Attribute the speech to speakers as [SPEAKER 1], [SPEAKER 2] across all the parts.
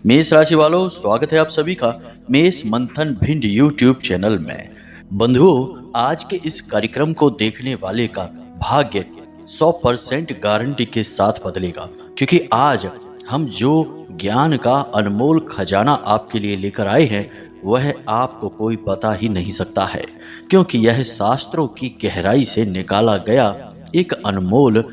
[SPEAKER 1] मेष राशि वालों, स्वागत है आप सभी का मेष मंथन भिंड यूट्यूब चैनल में। बंधुओं, आज के इस कार्यक्रम को देखने वाले का भाग्य 100% गारंटी के साथ बदलेगा, क्योंकि आज हम जो ज्ञान का अनमोल खजाना आपके लिए लेकर आए हैं वह आपको कोई बता ही नहीं सकता है, क्योंकि यह शास्त्रों की गहराई से निकाला गया एक अनमोल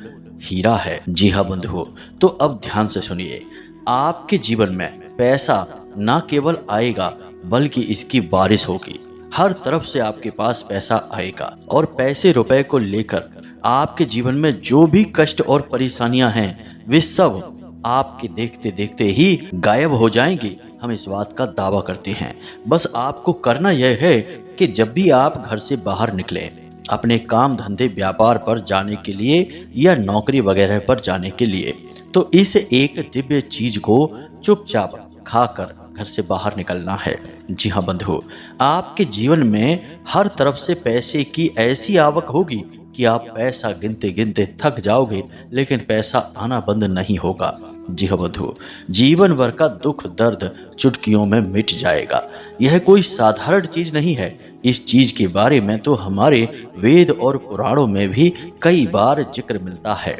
[SPEAKER 1] हीरा है। जी हाँ बंधुओं, तो अब ध्यान से सुनिए। आपके जीवन में पैसा न केवल आएगा बल्कि इसकी बारिश होगी। हर तरफ से आपके पास पैसा आएगा और पैसे रुपए को लेकर आपके जीवन में जो भी कष्ट और परेशानियां हैं वे सब आपके देखते देखते ही गायब हो जाएंगी। हम इस बात का दावा करते हैं। बस आपको करना यह है कि जब भी आप घर से बाहर निकलें, अपने काम धंधे व्यापार पर जाने के लिए या नौकरी वगैरह पर जाने के लिए, तो इस एक दिव्य चीज को चुपचाप खाकर घर से बाहर निकलना है। जी हाँ बंधु, आपके जीवन में हर तरफ से पैसे की ऐसी आवक होगी कि आप पैसा गिनते गिनते थक जाओगे, लेकिन पैसा आना बंद नहीं होगा। जी हाँ बंधु, जीवन भर का दुख दर्द चुटकियों में मिट जाएगा। यह कोई साधारण चीज नहीं है। इस चीज के बारे में तो हमारे वेद और पुराणों में भी कई बार जिक्र मिलता है।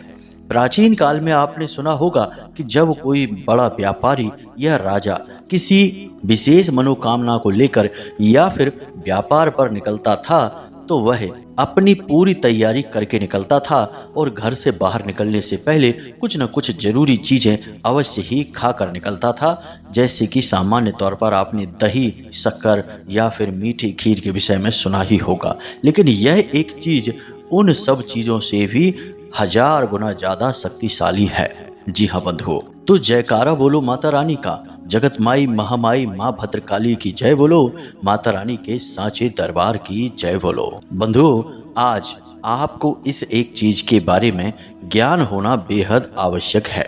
[SPEAKER 1] प्राचीन काल में आपने सुना होगा कि जब कोई बड़ा व्यापारी या राजा किसी विशेष मनोकामना को लेकर या फिर व्यापार पर निकलता था, तो वह अपनी पूरी तैयारी करके निकलता था और घर से बाहर निकलने से पहले कुछ न कुछ जरूरी चीजें अवश्य ही खा कर निकलता था। जैसे कि सामान्य तौर पर आपने दही, शक्कर या फिर मीठी खीर के विषय में सुना ही होगा, लेकिन यह एक चीज उन सब चीजों से भी 1000 गुना ज्यादा शक्तिशाली है। जी हाँ बंधुओं, तो जयकारा बोलो माता रानी का। जगत माई महामाई माँ भद्रकाली की जय बोलो। माता रानी के सांचे दरबार की जय बोलो। बंधुओं, आज आपको इस एक चीज के बारे में ज्ञान होना बेहद आवश्यक है।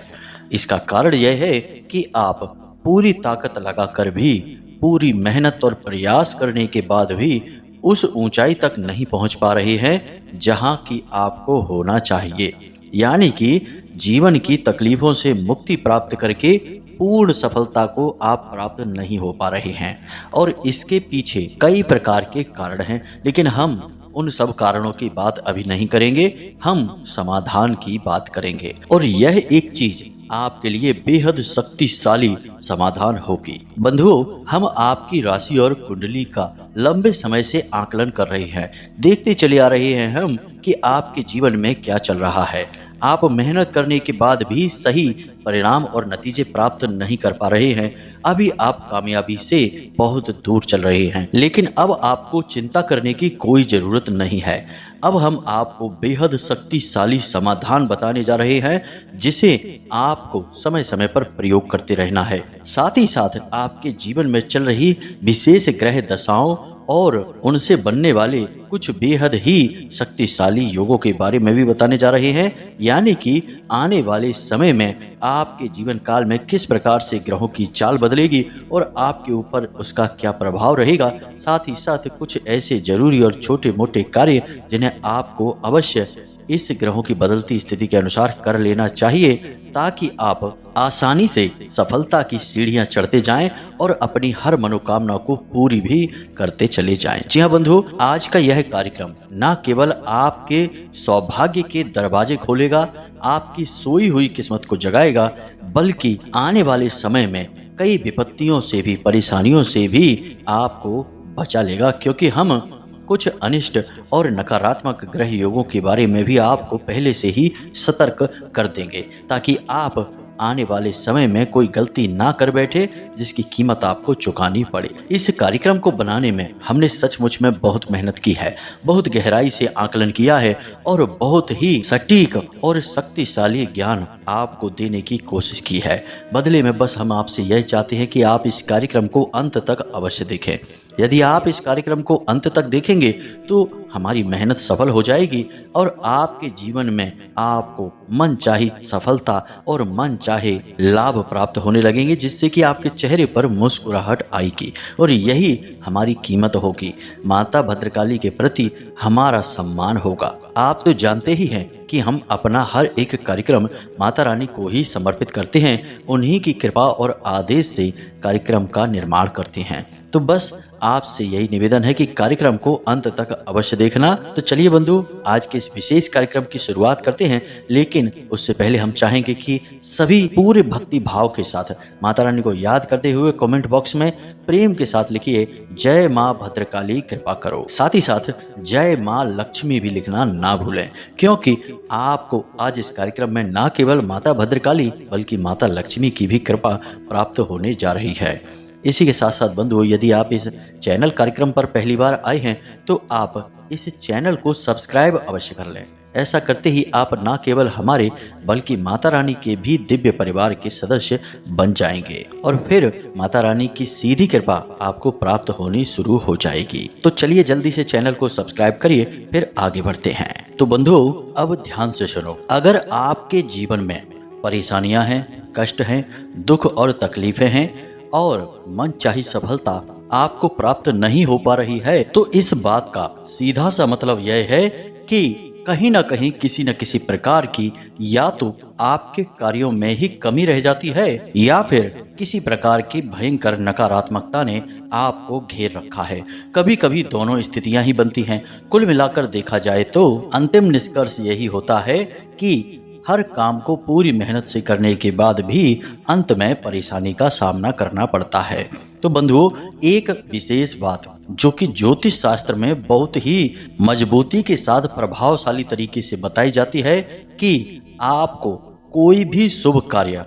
[SPEAKER 1] इसका कारण यह है कि आप पूरी ताकत लगाकर भी, पूरी मेहनत और प्रयास करने के बाद भी उस ऊंचाई तक नहीं पहुंच पा रहे हैं जहां की आपको होना चाहिए। यानी कि जीवन की तकलीफों से मुक्ति प्राप्त करके पूर्ण सफलता को आप प्राप्त नहीं हो पा रहे हैं, और इसके पीछे कई प्रकार के कारण हैं, लेकिन हम उन सब कारणों की बात अभी नहीं करेंगे। हम समाधान की बात करेंगे, और यह एक चीज आपके लिए बेहद शक्तिशाली समाधान होगी। बंधुओं, हम आपकी राशि और कुंडली का लंबे समय से आकलन कर रहे हैं। देखते चले आ रहे हैं हम कि आपके जीवन में क्या चल रहा है। आप मेहनत करने के बाद भी सही परिणाम और नतीजे प्राप्त नहीं कर पा रहे हैं। अभी आप कामयाबी से बहुत दूर चल रहे हैं, लेकिन अब आपको चिंता करने की कोई जरूरत नहीं है। अब हम आपको बेहद शक्तिशाली समाधान बताने जा रहे हैं, जिसे आपको समय समय पर प्रयोग करते रहना है। साथ ही साथ आपके जीवन में चल रही विशेष ग्रह दशाओं और उनसे बनने वाले कुछ बेहद ही शक्तिशाली योगों के बारे में भी बताने जा रहे हैं। यानी कि आने वाले समय में आपके जीवन काल में किस प्रकार से ग्रहों की चाल बदलेगी और आपके ऊपर उसका क्या प्रभाव रहेगा। साथ ही साथ कुछ ऐसे जरूरी और छोटे मोटे कार्य जिन्हें आपको अवश्य इस ग्रहों की बदलती स्थिति के अनुसार कर लेना चाहिए, ताकि आप आसानी से सफलता की सीढ़ियां चढ़ते जाएं और अपनी हर मनोकामना को पूरी भी करते चले जाएं। जी हाँ बंधु, आज का यह कार्यक्रम न केवल आपके सौभाग्य के दरवाजे खोलेगा, आपकी सोई हुई किस्मत को जगाएगा, बल्कि आने वाले समय में कई विपत्तियों से भी, परेशानियों से भी आपको बचा लेगा, क्योंकि हम कुछ अनिष्ट और नकारात्मक ग्रह योगों के बारे में भी आपको पहले से ही सतर्क कर देंगे, ताकि आप आने वाले समय में कोई गलती ना कर बैठे जिसकी कीमत आपको चुकानी पड़े। इस कार्यक्रम को बनाने में हमने सचमुच में बहुत मेहनत की है, बहुत गहराई से आकलन किया है और बहुत ही सटीक और शक्तिशाली ज्ञान आपको देने की कोशिश की है। बदले में बस हम आपसे यह चाहते हैं कि आप इस कार्यक्रम को अंत तक अवश्य देखें। यदि आप इस कार्यक्रम को अंत तक देखेंगे तो हमारी मेहनत सफल हो जाएगी और आपके जीवन में आपको मन चाही सफलता और मन चाहे लाभ प्राप्त होने लगेंगे, जिससे कि आपके चेहरे पर मुस्कुराहट आएगी, और यही हमारी कीमत होगी। माता भद्रकाली के प्रति हमारा सम्मान होगा। आप तो जानते ही हैं कि हम अपना हर एक कार्यक्रम माता रानी को ही समर्पित करते हैं, उन्हीं की कृपा और आदेश से कार्यक्रम का निर्माण करते हैं। तो बस आपसे यही निवेदन है कि कार्यक्रम को अंत तक अवश्य देखना। तो चलिए बंधु, आज के इस विशेष कार्यक्रम की शुरुआत करते हैं, लेकिन उससे पहले हम चाहेंगे कि सभी पूरे भक्ति भाव के साथ माता रानी को याद करते हुए कमेंट बॉक्स में प्रेम के साथ लिखिए जय माँ भद्रकाली कृपा करो। साथ ही साथ जय माँ लक्ष्मी भी लिखना ना भूलें, क्योंकि आपको आज इस कार्यक्रम में न केवल माता भद्रकाली बल्कि माता लक्ष्मी की भी कृपा प्राप्त होने जा रही है। इसी के साथ साथ बंधुओं, यदि आप इस चैनल कार्यक्रम पर पहली बार आए हैं तो आप इस चैनल को सब्सक्राइब अवश्य कर लें। ऐसा करते ही आप न केवल हमारे बल्कि माता रानी के भी दिव्य परिवार के सदस्य बन जाएंगे और फिर माता रानी की सीधी कृपा आपको प्राप्त होनी शुरू हो जाएगी। तो चलिए जल्दी से चैनल को सब्सक्राइब करिए, फिर आगे बढ़ते हैं। तो बंधुओं, अब ध्यान से सुनो। अगर आपके जीवन में परेशानियां हैं, कष्ट हैं, दुख और तकलीफें हैं और मनचाही सफलता आपको प्राप्त नहीं हो पा रही है, तो इस बात का सीधा सा मतलब यह है कि कहीं ना कहीं किसी न किसी प्रकार की या तो आपके कार्यों में ही कमी रह जाती है या फिर किसी प्रकार की भयंकर नकारात्मकता ने आपको घेर रखा है। कभी कभी दोनों स्थितियां ही बनती हैं। कुल मिलाकर देखा जाए तो अंतिम निष्कर्ष यही होता है कि हर काम को पूरी मेहनत से करने के बाद भी अंत में परेशानी का सामना करना पड़ता है। तो बंधुओं, एक विशेष बात जो कि ज्योतिष शास्त्र में बहुत ही मजबूती के साथ प्रभावशाली तरीके से बताई जाती है कि आपको कोई भी शुभ कार्य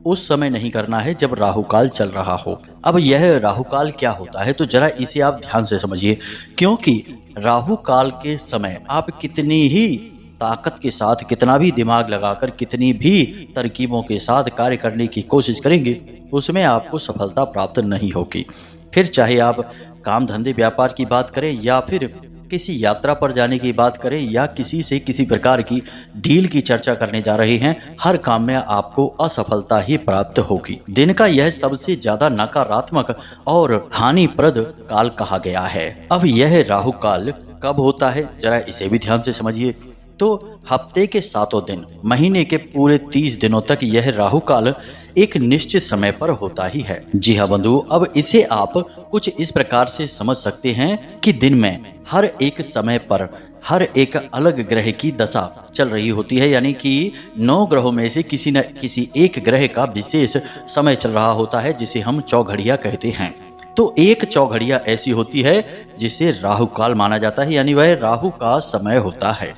[SPEAKER 1] उस समय नहीं करना है जब राहुकाल चल रहा हो। अब यह राहुकाल क्या होता है, तो जरा इसे आप ध्यान से समझिए, क्योंकि राहुकाल के समय आप कितनी ही ताकत के साथ, कितना भी दिमाग लगाकर, कितनी भी तरकीबों के साथ कार्य करने की कोशिश करेंगे, उसमें आपको सफलता प्राप्त नहीं होगी। फिर चाहे आप काम धंधे व्यापार की बात करें या फिर किसी यात्रा पर जाने की बात करें या किसी से किसी प्रकार की डील की चर्चा करने जा रहे हैं, हर काम में आपको असफलता ही प्राप्त होगी। दिन का यह सबसे ज्यादा नकारात्मक और हानिप्रद काल कहा गया है। अब यह राहु काल कब होता है, जरा इसे भी ध्यान से समझिए। तो हफ्ते के 7 दिन, महीने के पूरे 30 दिनों तक यह राहु काल एक निश्चित समय पर होता ही है। जी हाँ बंधु, अब इसे आप कुछ इस प्रकार से समझ सकते हैं कि दिन में हर एक समय पर हर एक अलग ग्रह की दशा चल रही होती है, यानी कि 9 ग्रहों में से किसी न किसी एक ग्रह का विशेष समय चल रहा होता है, जिसे हम चौघड़िया कहते हैं। तो एक चौघड़िया ऐसी होती है जिसे राहु काल माना जाता है, यानी वह राहु का समय होता है।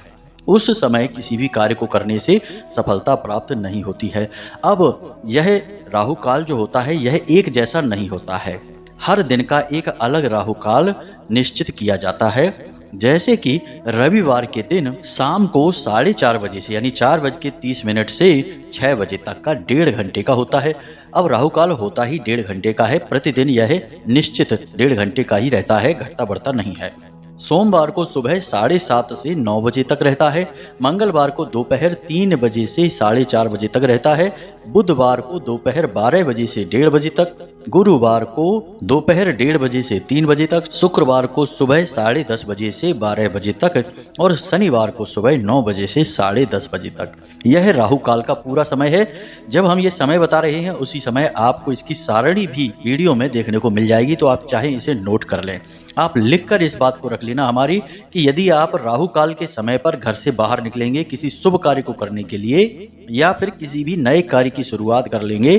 [SPEAKER 1] उस समय किसी भी कार्य को करने से सफलता प्राप्त नहीं होती है। अब यह राहु काल जो होता है यह एक जैसा नहीं होता है, हर दिन का एक अलग राहु काल निश्चित किया जाता है। जैसे कि रविवार के दिन शाम को 4:30 बजे से, यानी 4:30 से 6 बजे तक का 1.5 घंटे का होता है। अब राहु काल होता ही 1.5 घंटे का है, प्रतिदिन यह निश्चित 1.5 घंटे का ही रहता है, घटता बढ़ता नहीं है। सोमवार को सुबह 7:30 से 9 बजे तक रहता है, मंगलवार को दोपहर 3 बजे से 4:30 बजे तक रहता है, बुधवार को दोपहर 12 बजे से 1:30 बजे तक, गुरुवार को दोपहर 1:30 बजे से 3 बजे तक, शुक्रवार को सुबह 10:30 बजे से 12 बजे तक और शनिवार को सुबह 9 बजे से 10:30 बजे तक। यह राहु काल का पूरा समय है। जब हम ये समय बता रहे हैं उसी समय आपको इसकी सारणी भी वीडियो में देखने को मिल जाएगी, तो आप चाहें इसे नोट कर लें। आप लिखकर इस बात को रख लेना हमारी कि यदि आप राहु काल के समय पर घर से बाहर निकलेंगे किसी शुभ कार्य को करने के लिए या फिर किसी भी नए कार्य की शुरुआत कर लेंगे,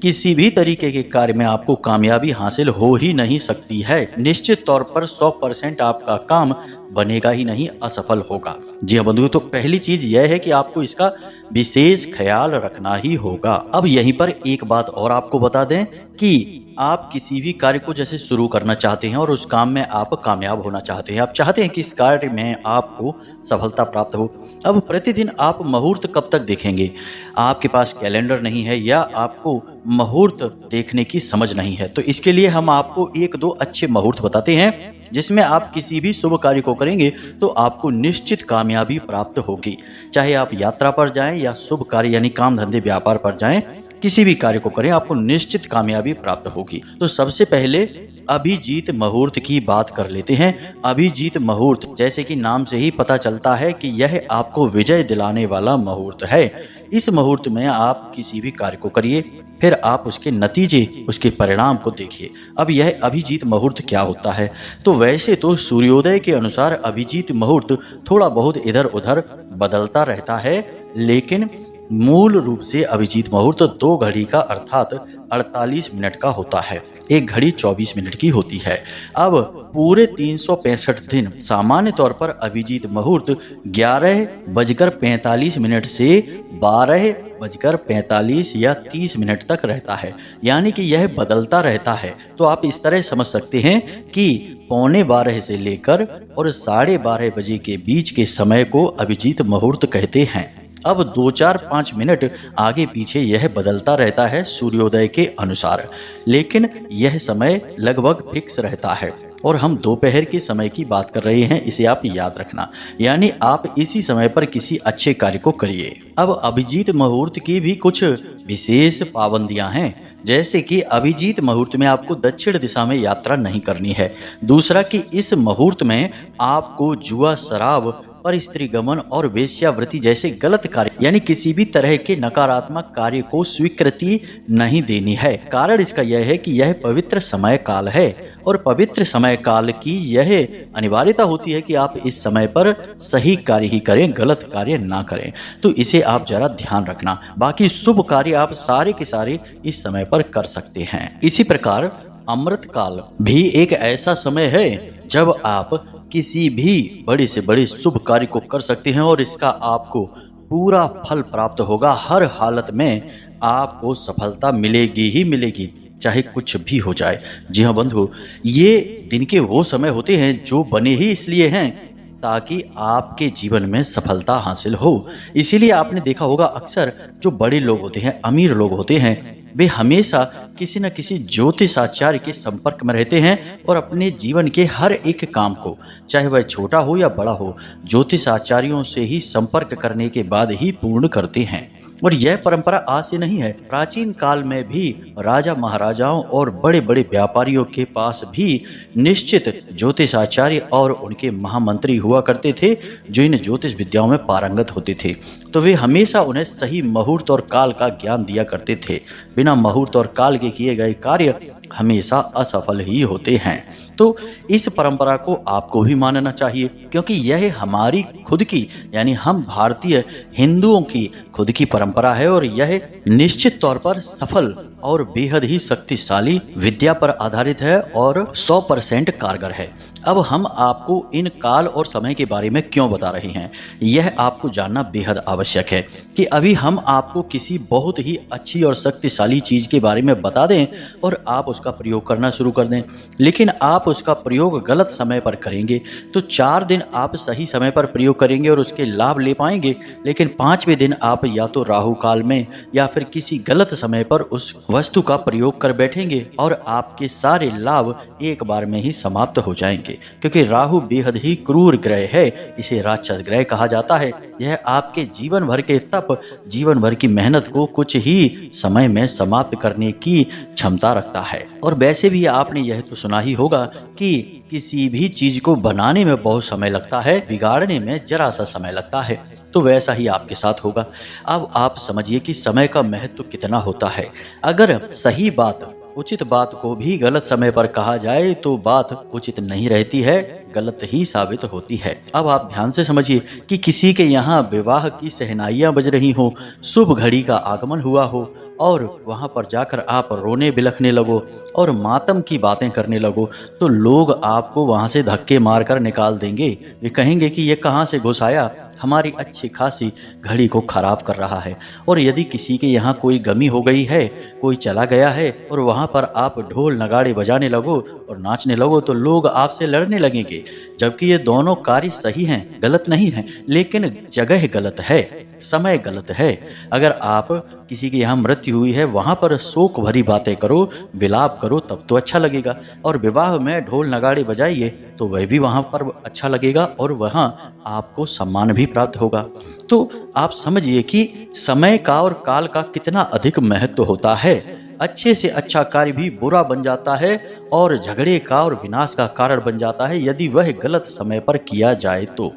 [SPEAKER 1] किसी भी तरीके के कार्य में आपको कामयाबी हासिल हो ही नहीं सकती है। निश्चित तौर पर 100% आपका काम बनेगा ही नहीं, असफल होगा। जी हाँ बंधुओं, तो पहली चीज यह है कि आपको इसका विशेष ख्याल रखना ही होगा। अब यहीं पर एक बात और आपको बता दें कि आप किसी भी कार्य को जैसे शुरू करना चाहते हैं और उस काम में आप कामयाब होना चाहते हैं, आप चाहते हैं कि इस कार्य में आपको सफलता प्राप्त हो। अब प्रतिदिन आप मुहूर्त कब तक देखेंगे? आपके पास कैलेंडर नहीं है या आपको मुहूर्त देखने की समझ नहीं है, तो इसके लिए हम आपको 1-2 अच्छे मुहूर्त बताते हैं जिसमें आप किसी भी शुभ कार्य को करेंगे तो आपको निश्चित कामयाबी प्राप्त होगी। चाहे आप यात्रा पर जाएं या शुभ कार्य यानी काम धंधे व्यापार पर जाएं, किसी भी कार्य को करें आपको निश्चित कामयाबी प्राप्त होगी। तो सबसे पहले अभिजीत मुहूर्त की बात कर लेते हैं। अभिजीत मुहूर्त जैसे कि नाम से ही पता चलता है कि यह आपको विजय दिलाने वाला मुहूर्त है। इस मुहूर्त में आप किसी भी कार्य को करिए, फिर आप उसके नतीजे, उसके परिणाम को देखिए। अब यह अभिजीत मुहूर्त क्या होता है? तो वैसे तो सूर्योदय के अनुसार अभिजीत मुहूर्त थोड़ा बहुत इधर उधर बदलता रहता है, लेकिन मूल रूप से अभिजीत मुहूर्त 2 घड़ी का अर्थात 48 मिनट का होता है। एक घड़ी 24 मिनट की होती है। अब पूरे 365 दिन सामान्य तौर पर अभिजीत मुहूर्त 11:45 से 12:45 या 30 मिनट तक रहता है, यानी कि यह बदलता रहता है। तो आप इस तरह समझ सकते हैं कि 11:15 से लेकर और 12:30 बजे के बीच के समय को अभिजीत मुहूर्त कहते हैं। अब 2-4-5 मिनट आगे पीछे यह बदलता रहता है सूर्योदय के अनुसार, लेकिन यह समय लगभग फिक्स रहता है। और हम दोपहर के समय की बात कर रहे हैं, इसे आप याद रखना, यानी आप इसी समय पर किसी अच्छे कार्य को करिए। अब अभिजीत मुहूर्त की भी कुछ विशेष पाबंदियां हैं, जैसे कि अभिजीत मुहूर्त में आपको दक्षिण दिशा में यात्रा नहीं करनी है। दूसरा कि इस मुहूर्त में आपको जुआ, शराब, पर स्त्री गमन और वेश्यावृत्ति जैसे गलत कार्य यानी किसी भी तरह के नकारात्मक कार्य को स्वीकृति नहीं देनी है। कारण इसका यह है कि यह पवित्र समय काल है और पवित्र समय काल की यह अनिवार्यता होती है कि आप इस समय पर सही कार्य ही करें, गलत कार्य ना करें। तो इसे आप जरा ध्यान रखना। बाकी शुभ कार्य आप सारे के सारे इस समय पर कर सकते हैं। इसी प्रकार अमृत काल भी एक ऐसा समय है जब आप किसी भी बड़े से बड़े शुभ कार्य को कर सकते हैं और इसका आपको पूरा फल प्राप्त होगा। हर हालत में आपको सफलता मिलेगी ही मिलेगी, चाहे कुछ भी हो जाए। जी हाँ बंधु, ये दिन के वो समय होते हैं जो बने ही इसलिए हैं ताकि आपके जीवन में सफलता हासिल हो। इसीलिए आपने देखा होगा अक्सर जो बड़े लोग होते हैं, अमीर लोग होते हैं, वे हमेशा किसी न किसी ज्योतिषाचार्य के संपर्क में रहते हैं और अपने जीवन के हर एक काम को, चाहे वह छोटा हो या बड़ा हो, ज्योतिषाचार्यों से ही संपर्क करने के बाद ही पूर्ण करते हैं। और यह परंपरा आज से नहीं है। प्राचीन काल में भी राजा महाराजाओं और बड़े बड़े व्यापारियों के पास भी निश्चित ज्योतिषाचार्य और उनके महामंत्री हुआ करते थे जो इन ज्योतिष विद्याओं में पारंगत होते थे। तो वे हमेशा उन्हें सही मुहूर्त और काल का ज्ञान दिया करते थे। बिना मुहूर्त और काल के किए गए कार्य हमेशा असफल ही होते हैं। तो इस परंपरा को आपको भी मानना चाहिए, क्योंकि यह हमारी खुद की यानी हम भारतीय हिंदुओं की खुद की परंपरा है और यह निश्चित तौर पर सफल और बेहद ही शक्तिशाली विद्या पर आधारित है और 100% कारगर है। अब हम आपको इन काल और समय के बारे में क्यों बता रहे हैं, यह आपको जानना बेहद आवश्यक है कि अभी हम आपको किसी बहुत ही अच्छी और शक्तिशाली चीज के बारे में बता दें और आप उसका प्रयोग करना शुरू कर दें, लेकिन आप उसका प्रयोग गलत समय पर करेंगे तो 4 दिन आप सही समय पर प्रयोग करेंगे और उसके लाभ ले पाएंगे, लेकिन 5वें दिन आप या तो राहु काल में या फिर किसी गलत समय पर उस वस्तु का प्रयोग कर बैठेंगे और आपके सारे लाभ एक बार में ही समाप्त हो जाएंगे। क्योंकि राहु बेहद ही क्रूर ग्रह है, इसे राक्षस ग्रह कहा जाता है। यह आपके जीवन भर के तप, जीवन भर की मेहनत को कुछ ही समय में समाप्त करने की क्षमता रखता है। और वैसे भी आपने यह तो सुना ही होगा कि किसी भी चीज को बनाने में बहुत समय लगता है, बिगाड़ने में जरा सा समय लगता है। तो वैसा ही आपके साथ होगा। अब आप समझिए कि समय का महत्व कितना होता है। अगर सही बात, उचित बात को भी गलत समय पर कहा जाए तो बात उचित नहीं रहती है, गलत ही साबित होती है। अब आप ध्यान से समझिए कि किसी के यहाँ विवाह की शहनाइयां बज रही हो, शुभ घड़ी का आगमन हुआ हो और वहां पर जाकर आप रोने बिलखने लगो और मातम की बातें करने लगो, तो लोग आपको वहां से धक्के मारकर निकाल देंगे। वे कहेंगे कि ये कहां से घुस आया, हमारी अच्छी खासी घड़ी को खराब कर रहा है। और यदि किसी के यहाँ कोई गमी हो गई है, कोई चला गया है और वहाँ पर आप ढोल नगाड़े बजाने लगो और नाचने लगो, तो लोग आपसे लड़ने लगेंगे। जबकि ये दोनों कार्य सही हैं, गलत नहीं हैं, लेकिन जगह गलत है, समय गलत है। अगर आप किसी के यहाँ मृत्यु हुई है, वहाँ पर शोक भरी बातें करो, विलाप करो, तब तो अच्छा लगेगा। और विवाह में ढोल नगाड़े बजाइए तो वह भी वहाँ पर अच्छा लगेगा और वहाँ आपको सम्मान भी प्राप्त होगा। तो आप समझिए कि समय का और काल का कितना अधिक महत्व होता है। अच्छे से अच्छा कार्य भी बुरा बन जाता है और झगड़े का और विनाश का कारण बन जाता है यदि वह गलत समय पर किया जाए तो।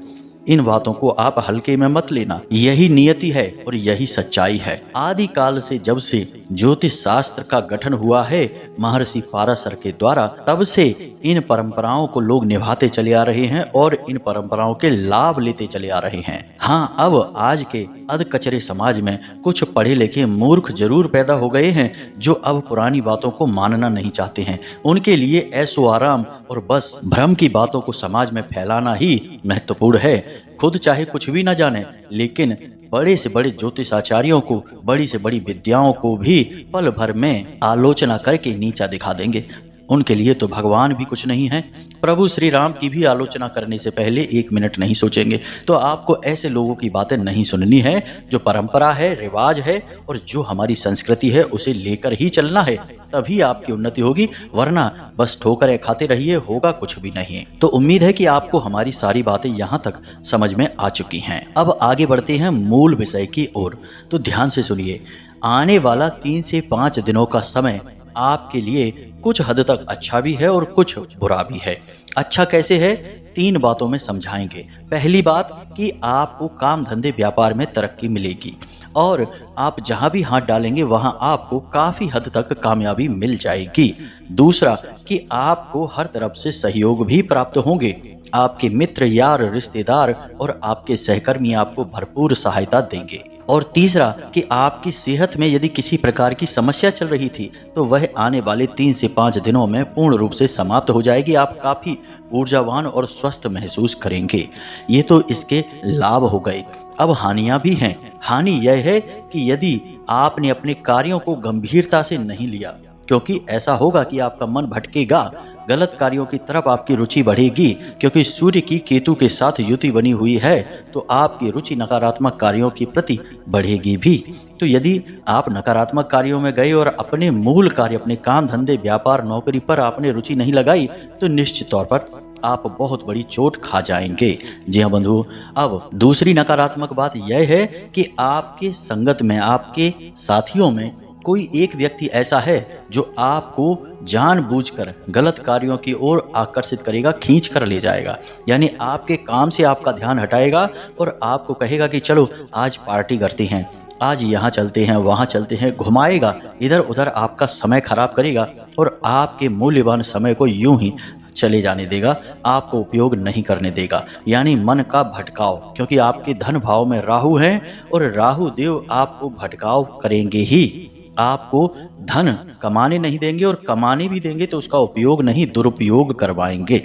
[SPEAKER 1] इन बातों को आप हल्के में मत लेना, यही नियति है और यही सच्चाई है। आदि काल से जब से ज्योतिष शास्त्र का गठन हुआ है महर्षि पाराशर के द्वारा, तब से इन परंपराओं को लोग निभाते चले आ रहे हैं और इन परंपराओं के लाभ लेते चले आ रहे हैं। हाँ, अब आज के अधकचरे समाज में कुछ पढ़े लिखे मूर्ख जरूर पैदा हो गए हैं जो अब पुरानी बातों को मानना नहीं चाहते हैं। उनके लिए ऐशो आराम और बस भ्रम की बातों को समाज में फैलाना ही महत्वपूर्ण है। खुद चाहे कुछ भी न जाने, लेकिन बड़े से बड़े ज्योतिषाचार्यों को, बड़ी से बड़ी विद्याओं को भी पल भर में आलोचना करके नीचा दिखा देंगे। उनके लिए तो भगवान भी कुछ नहीं है। प्रभु श्री राम की भी आलोचना करने से पहले 1 मिनट नहीं सोचेंगे। तो आपको ऐसे लोगों की बातें नहीं सुननी है। जो परंपरा है, रिवाज है और जो हमारी संस्कृति है उसे लेकर ही चलना है, तभी आपकी उन्नति होगी, वरना बस ठोकरें खाते रहिए, होगा कुछ भी नहीं। तो उम्मीद है कि आपको हमारी सारी बातें यहाँ तक समझ में आ चुकी हैं। अब आगे बढ़ते हैं मूल विषय की ओर। तो ध्यान से सुनिए। आने वाला 3 से 5 दिनों का समय आपके लिए कुछ हद तक अच्छा भी है और कुछ बुरा भी है। अच्छा कैसे है, 3 बातों में समझाएंगे। पहली बात कि आपको काम धंधे व्यापार में तरक्की मिलेगी और आप जहां भी हाथ डालेंगे वहां आपको काफी हद तक कामयाबी मिल जाएगी। दूसरा कि आपको हर तरफ से सहयोग भी प्राप्त होंगे। आपके मित्र, यार, रिश्तेदार और आपके सहकर्मी आपको भरपूर सहायता देंगे। और तीसरा कि आपकी सेहत में यदि किसी प्रकार की समस्या चल रही थी तो वह आने वाले 3 से 5 दिनों में पूर्ण रूप से समाप्त हो जाएगी। आप काफी ऊर्जावान और स्वस्थ महसूस करेंगे। ये तो इसके लाभ हो गए। अब हानियां भी हैं। हानि यह है कि यदि आपने अपने कार्यों को गंभीरता से नहीं लिया, क्योंकि ऐसा होगा कि आपका मन भटकेगा, गलत कार्यों की तरफ आपकी रुचि बढ़ेगी, क्योंकि सूर्य की केतु के साथ युति बनी हुई है तो आपकी रुचि नकारात्मक कार्यों के प्रति बढ़ेगी भी। तो यदि आप नकारात्मक कार्यों में गए और अपने मूल कार्य, अपने काम धंधे, व्यापार, नौकरी पर आपने रुचि नहीं लगाई तो निश्चित तौर पर आप बहुत बड़ी चोट खा जाएंगे। जी हाँ बंधु, अब दूसरी नकारात्मक बात यह है कि आपके संगत में, आपके साथियों में कोई एक व्यक्ति ऐसा है जो आपको जानबूझकर गलत कार्यों की ओर आकर्षित करेगा, खींच कर ले जाएगा। यानी आपके काम से आपका ध्यान हटाएगा और आपको कहेगा कि चलो आज पार्टी करते हैं, आज यहाँ चलते हैं, वहाँ चलते हैं, घुमाएगा, इधर उधर आपका समय खराब करेगा और आपके मूल्यवान समय को यूं ही चले जाने देगा, आपको उपयोग नहीं करने देगा। यानी मन का भटकाव, क्योंकि आपके धन भाव में राहु है और राहु देव आपको भटकाव करेंगे ही। आपको धन कमाने नहीं देंगे और कमाने भी देंगे तो उसका उपयोग नहीं, दुरुपयोग करवाएंगे।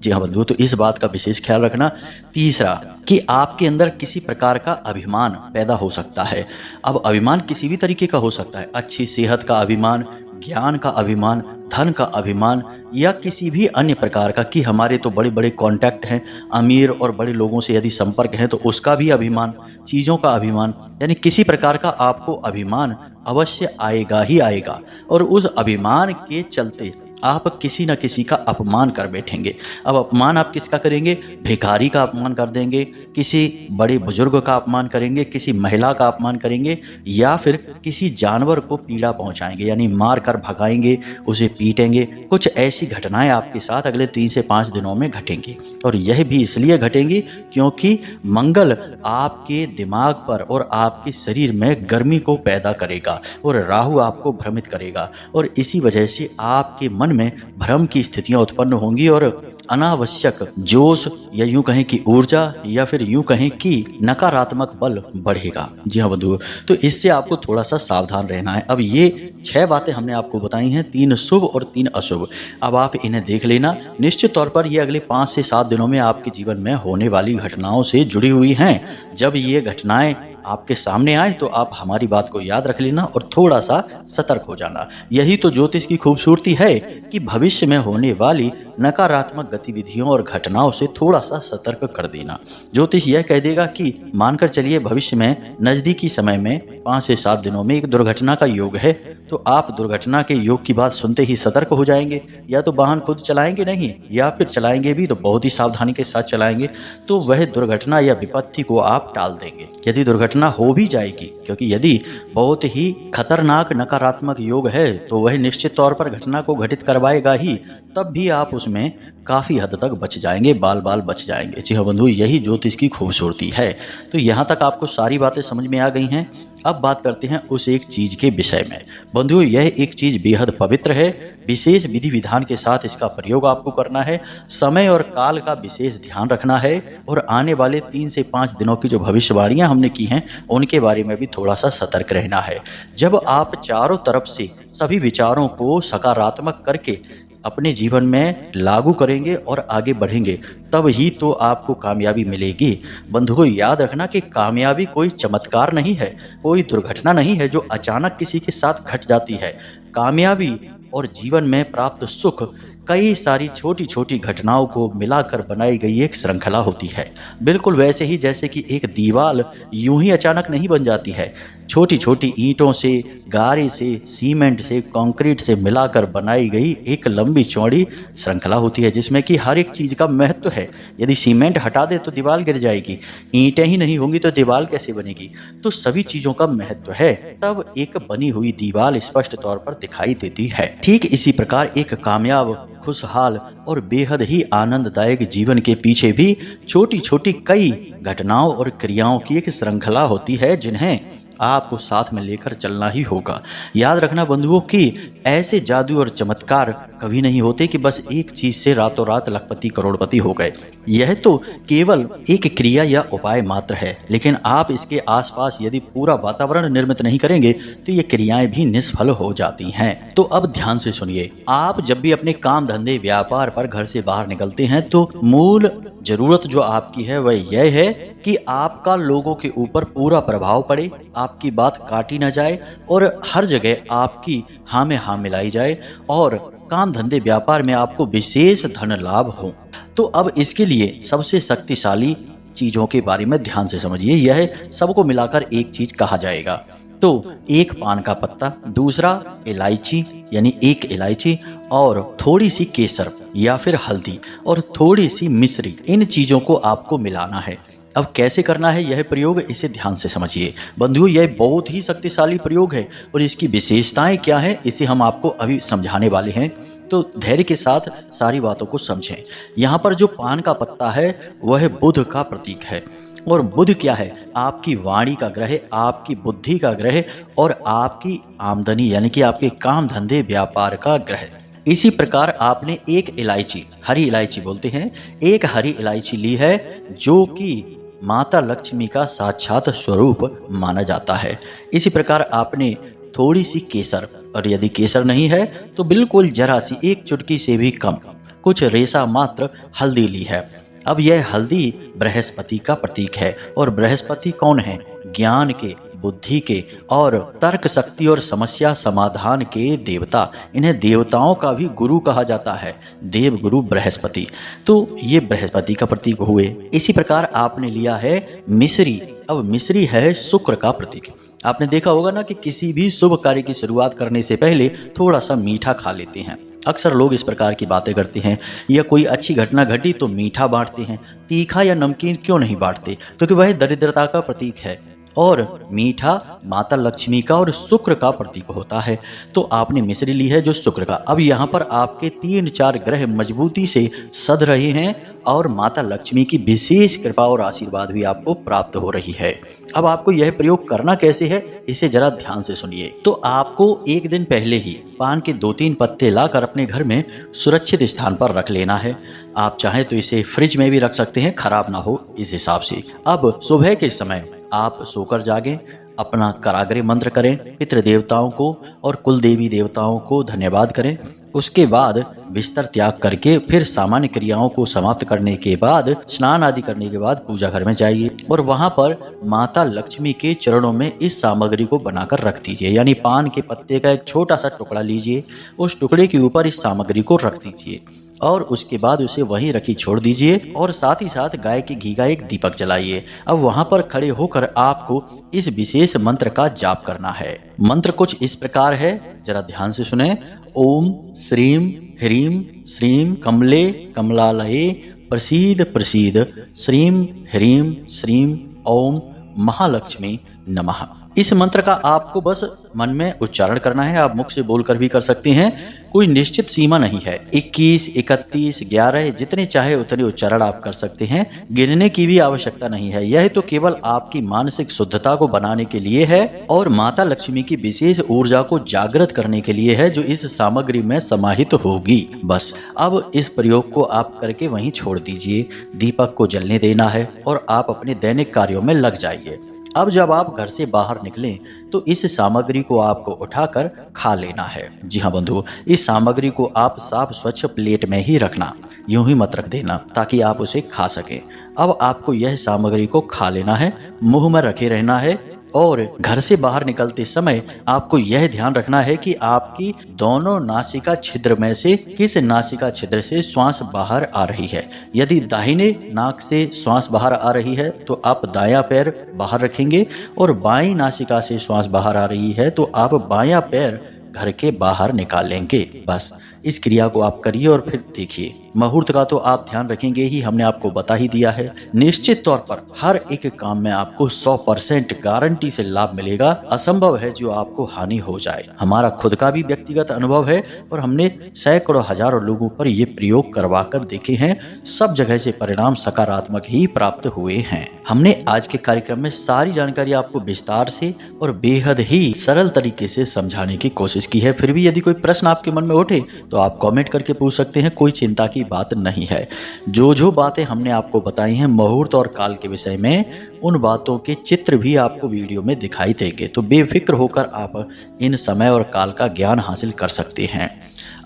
[SPEAKER 1] जी हाँ बंधु, तो इस बात का विशेष ख्याल रखना। तीसरा कि आपके अंदर किसी प्रकार का अभिमान पैदा हो सकता है। अब अभिमान किसी भी तरीके का हो सकता है। अच्छी सेहत का अभिमान, ज्ञान का अभिमान, धन का अभिमान या किसी भी अन्य प्रकार का, कि हमारे तो बड़े बड़े कॉन्टैक्ट हैं, अमीर और बड़े लोगों से यदि संपर्क है तो उसका भी अभिमान, चीज़ों का अभिमान, यानी किसी प्रकार का आपको अभिमान अवश्य आएगा ही आएगा। और उस अभिमान के चलते आप किसी न किसी का अपमान कर बैठेंगे। अब अपमान आप किसका करेंगे? भिखारी का अपमान कर देंगे, किसी बड़े बुजुर्ग का अपमान करेंगे, किसी महिला का अपमान करेंगे या फिर किसी जानवर को पीड़ा पहुंचाएंगे, यानी मार कर भगाएंगे, उसे पीटेंगे। कुछ ऐसी घटनाएं आपके साथ अगले 3 से 5 दिनों में घटेंगी और यह भी इसलिए घटेंगी क्योंकि मंगल आपके दिमाग पर और आपके शरीर में गर्मी को पैदा करेगा और राहु आपको भ्रमित करेगा और इसी वजह से आपके मन में भ्रम की स्थितियां उत्पन्न होंगी और अनावश्यक जोश या यूं कहें कि ऊर्जा या फिर यूं कहें कि नकारात्मक बल बढ़ेगा। जी हाँ बंधुओं, तो इससे आपको थोड़ा सा सावधान रहना है। अब ये 6 बातें हमने आपको बताई हैं, 3 शुभ और 3 अशुभ। अब आप इन्हें देख लेना। निश्चित तौर पर ये अगले 5 से 7 दिनों में आपके जीवन में होने वाली घटनाओं से जुड़ी हुई हैं। जब ये घटनाएं आपके सामने आए तो आप हमारी बात को याद रख लेना और थोड़ा सा सतर्क हो जाना। यही तो ज्योतिष की खूबसूरती है कि भविष्य में होने वाली नकारात्मक गतिविधियों और घटनाओं से थोड़ा सा सतर्क कर देना। ज्योतिष यह कह देगा कि मानकर चलिए भविष्य में नजदीकी समय में 5 से 7 दिनों में एक दुर्घटना का योग है, तो आप दुर्घटना के योग की बात सुनते ही सतर्क हो जाएंगे। या तो वाहन खुद चलाएंगे नहीं, या फिर चलाएंगे भी तो बहुत ही सावधानी के साथ चलाएंगे, तो वह दुर्घटना या विपत्ति को आप टाल देंगे। यदि दुर्घटना हो भी जाएगी, क्योंकि यदि बहुत ही खतरनाक नकारात्मक योग है तो वह निश्चित तौर पर घटना को घटित करवाएगा ही, तब भी आप उसमें काफ़ी हद तक बच जाएंगे, बाल बाल बच जाएंगे। जी हाँ बंधु, यही ज्योतिष की खूबसूरती है। तो यहाँ तक आपको सारी बातें समझ में आ गई हैं। अब बात करते हैं उस एक चीज़ के विषय में। बंधुओं, यह एक चीज़ बेहद पवित्र है। विशेष विधि विधान के साथ इसका प्रयोग आपको करना है। समय और काल का विशेष ध्यान रखना है, और आने वाले 3 से 5 दिनों की जो भविष्यवाणियां हमने की हैं उनके बारे में भी थोड़ा सा सतर्क रहना है। जब आप चारों तरफ से सभी विचारों को सकारात्मक करके अपने जीवन में लागू करेंगे और आगे बढ़ेंगे, तब ही तो आपको कामयाबी मिलेगी। बंधुओं, याद रखना कि कामयाबी कोई चमत्कार नहीं है, कोई दुर्घटना नहीं है जो अचानक किसी के साथ घट जाती है। कामयाबी और जीवन में प्राप्त सुख कई सारी छोटी छोटी घटनाओं को मिलाकर बनाई गई एक श्रृंखला होती है। बिल्कुल वैसे ही जैसे कि एक दीवार यूं ही अचानक नहीं बन जाती है। छोटी छोटी ईंटों से, गारे से, सीमेंट से, कंक्रीट से मिलाकर बनाई गई एक लंबी चौड़ी श्रृंखला होती है, जिसमें कि हर एक चीज़ का महत्व है। यदि सीमेंट हटा दे तो दीवार गिर जाएगी, ईंटें ही नहीं होंगी तो दीवार कैसे बनेगी। तो सभी चीज़ों का महत्व है, तब एक बनी हुई दीवार स्पष्ट तौर पर दिखाई देती है। ठीक इसी प्रकार एक कामयाब, खुशहाल और बेहद ही आनंददायक जीवन के पीछे भी छोटी छोटी कई घटनाओं और क्रियाओं की एक श्रृंखला होती है, जिन्हें आपको साथ में लेकर चलना ही होगा। याद रखना बंधुओं कि ऐसे जादू और चमत्कार कभी नहीं होते कि बस एक चीज से रातों रात लखपति करोड़पति हो गए। यह तो केवल एक क्रिया या उपाय मात्र है, लेकिन आप इसके आसपास यदि पूरा वातावरण निर्मित नहीं करेंगे तो ये क्रियाएं भी निष्फल हो जाती हैं। तो अब ध्यान से सुनिए, आप जब भी अपने काम धंधे व्यापार पर घर से बाहर निकलते हैं तो मूल जरूरत जो आपकी है वह यह है कि आपका लोगों के ऊपर पूरा प्रभाव पड़े, आपकी बात काटी ना जाए और हर जगह आपकी हाँ में हाँ मिलाई जाए, और काम धंधे व्यापार में आपको विशेष धन लाभ हो। तो अब इसके लिए सबसे शक्तिशाली चीजों के बारे में ध्यान से समझिए। यह सबको मिलाकर एक चीज कहा जाएगा। तो एक पान का पत्ता, दूसरा इलायची यानी एक इलायची, और थोड़ी सी केसर या फिर हल्दी और थोड़ी सी मिश्री, इन चीजों को आपको मिलाना है। अब कैसे करना है यह प्रयोग, इसे ध्यान से समझिए बंधुओं। यह बहुत ही शक्तिशाली प्रयोग है और इसकी विशेषताएं क्या है इसे हम आपको अभी समझाने वाले हैं। तो धैर्य के साथ सारी बातों को समझें। यहाँ पर जो पान का पत्ता है वह बुध का प्रतीक है, और बुध क्या है? आपकी वाणी का ग्रह, आपकी बुद्धि का ग्रह और आपकी आमदनी यानी कि आपके काम धंधे व्यापार का ग्रह। इसी प्रकार आपने एक इलायची, हरी इलायची बोलते हैं, एक हरी इलायची ली है जो कि माता लक्ष्मी का साक्षात स्वरूप माना जाता है। इसी प्रकार आपने थोड़ी सी केसर, और यदि केसर नहीं है तो बिल्कुल जरा सी, एक चुटकी से भी कम, कुछ रेशा मात्र हल्दी ली है। अब यह हल्दी बृहस्पति का प्रतीक है, और बृहस्पति कौन है? ज्ञान के, बुद्धि के और तर्क शक्ति और समस्या समाधान के देवता। इन्हें देवताओं का भी गुरु कहा जाता है, देव गुरु बृहस्पति। तो ये बृहस्पति का प्रतीक हुए। इसी प्रकार आपने लिया है मिश्री। अब मिश्री है शुक्र का प्रतीक। आपने देखा होगा ना कि किसी भी शुभ कार्य की शुरुआत करने से पहले थोड़ा सा मीठा खा लेते हैं। अक्सर लोग इस प्रकार की बातें करते हैं, या कोई अच्छी घटना घटी तो मीठा बांटते हैं, तीखा या नमकीन क्यों नहीं बांटते? क्योंकि वह दरिद्रता का प्रतीक है, और मीठा माता लक्ष्मी का और शुक्र का प्रतीक होता है। तो आपने मिश्री ली है जो शुक्र का। अब यहाँ पर आपके 3-4 ग्रह मजबूती से सध रहे हैं, और माता लक्ष्मी की विशेष कृपा और आशीर्वाद भी आपको प्राप्त हो रही है। अब आपको यह प्रयोग करना कैसे है इसे जरा ध्यान से सुनिए। तो आपको एक दिन पहले ही पान के 2-3 पत्ते लाकर अपने घर में सुरक्षित स्थान पर रख लेना है। आप चाहें तो इसे फ्रिज में भी रख सकते हैं, खराब ना हो इस हिसाब से। अब सुबह के समय आप सोकर जागें, अपना कराग्रे मंत्र करें, पितृ देवताओं को और कुल देवी देवताओं को धन्यवाद करें। उसके बाद बिस्तर त्याग करके फिर सामान्य क्रियाओं को समाप्त करने के बाद, स्नान आदि करने के बाद पूजा घर में जाइए, और वहां पर माता लक्ष्मी के चरणों में इस सामग्री को बनाकर रख दीजिए। यानी पान के पत्ते का एक छोटा सा टुकड़ा लीजिए, उस टुकड़े के ऊपर इस सामग्री को रख दीजिए। और उसके बाद उसे वहीं रखी छोड़ दीजिए और साथ ही साथ गाय के घी का एक दीपक जलाइए। अब वहां पर खड़े होकर आपको इस विशेष मंत्र का जाप करना है। मंत्र कुछ इस प्रकार है, जरा ध्यान से सुने। ओम श्रीम ह्रीम श्रीम कमले कमलालये प्रसीद प्रसीद श्रीम ह्रीम श्रीम ओम महालक्ष्मी नमः। इस मंत्र का आपको बस मन में उच्चारण करना है। आप मुख से बोलकर भी कर सकते हैं, कोई निश्चित सीमा नहीं है। 21, 31, 11 जितने चाहे उतने उच्चारण आप कर सकते हैं, गिनने की भी आवश्यकता नहीं है। यह तो केवल आपकी मानसिक शुद्धता को बनाने के लिए है और माता लक्ष्मी की विशेष ऊर्जा को जागृत करने के लिए है जो इस सामग्री में समाहित होगी। बस अब इस प्रयोग को आप करके वहीं छोड़ दीजिए, दीपक को जलने देना है और आप अपने दैनिक कार्यों में लग जाइए। अब जब आप घर से बाहर निकलें तो इस सामग्री को आपको उठाकर खा लेना है। जी हाँ बंधु, इस सामग्री को आप साफ स्वच्छ प्लेट में ही रखना, यूं ही मत रख देना ताकि आप उसे खा सकें। अब आपको यह सामग्री को खा लेना है, मुंह में रखे रहना है और घर से बाहर निकलते समय आपको यह ध्यान रखना है कि आपकी दोनों नासिका छिद्र में से किस नासिका छिद्र से श्वास बाहर आ रही है। यदि दाहिने नाक से श्वास बाहर आ रही है तो आप दायां पैर बाहर रखेंगे और बाईं नासिका से श्वास बाहर आ रही है तो आप बायां पैर घर के बाहर निकाल लेंगे। बस इस क्रिया को आप करिए और फिर देखिए। मुहूर्त का तो आप ध्यान रखेंगे ही, हमने आपको बता ही दिया है। निश्चित तौर पर हर एक काम में आपको 100% गारंटी से लाभ मिलेगा। असंभव है जो आपको हानि हो जाए। हमारा खुद का भी व्यक्तिगत अनुभव है और हमने सैकड़ों हजारों लोगों पर ये प्रयोग करवा कर देखे हैं। सब जगह से परिणाम सकारात्मक ही प्राप्त हुए हैं। हमने आज के कार्यक्रम में सारी जानकारी आपको विस्तार से और बेहद ही सरल तरीके से समझाने की कोशिश की है। फिर भी यदि कोई प्रश्न आपके मन में उठे तो आप कमेंट करके पूछ सकते हैं, कोई चिंता की बात नहीं है। जो बातें हमने आपको बताई हैं मुहूर्त और काल के विषय में, उन बातों के चित्र भी आपको वीडियो में दिखाई देंगे, तो बेफिक्र होकर आप इन समय और काल का ज्ञान हासिल कर सकते हैं।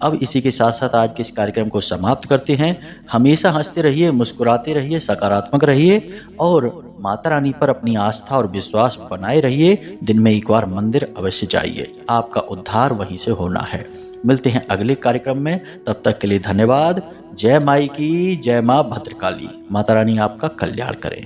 [SPEAKER 1] अब इसी के साथ साथ आज के इस कार्यक्रम को समाप्त करते हैं। हमेशा हंसते रहिए, मुस्कुराते रहिए, सकारात्मक रहिए और माता रानी पर अपनी आस्था और विश्वास बनाए रहिए। दिन में एक बार मंदिर अवश्य जाइए, आपका उद्धार वहीं से होना है। मिलते हैं अगले कार्यक्रम में, तब तक के लिए धन्यवाद। जय माई की जय, माँ भद्रकाली। माता रानी आपका कल्याण करें।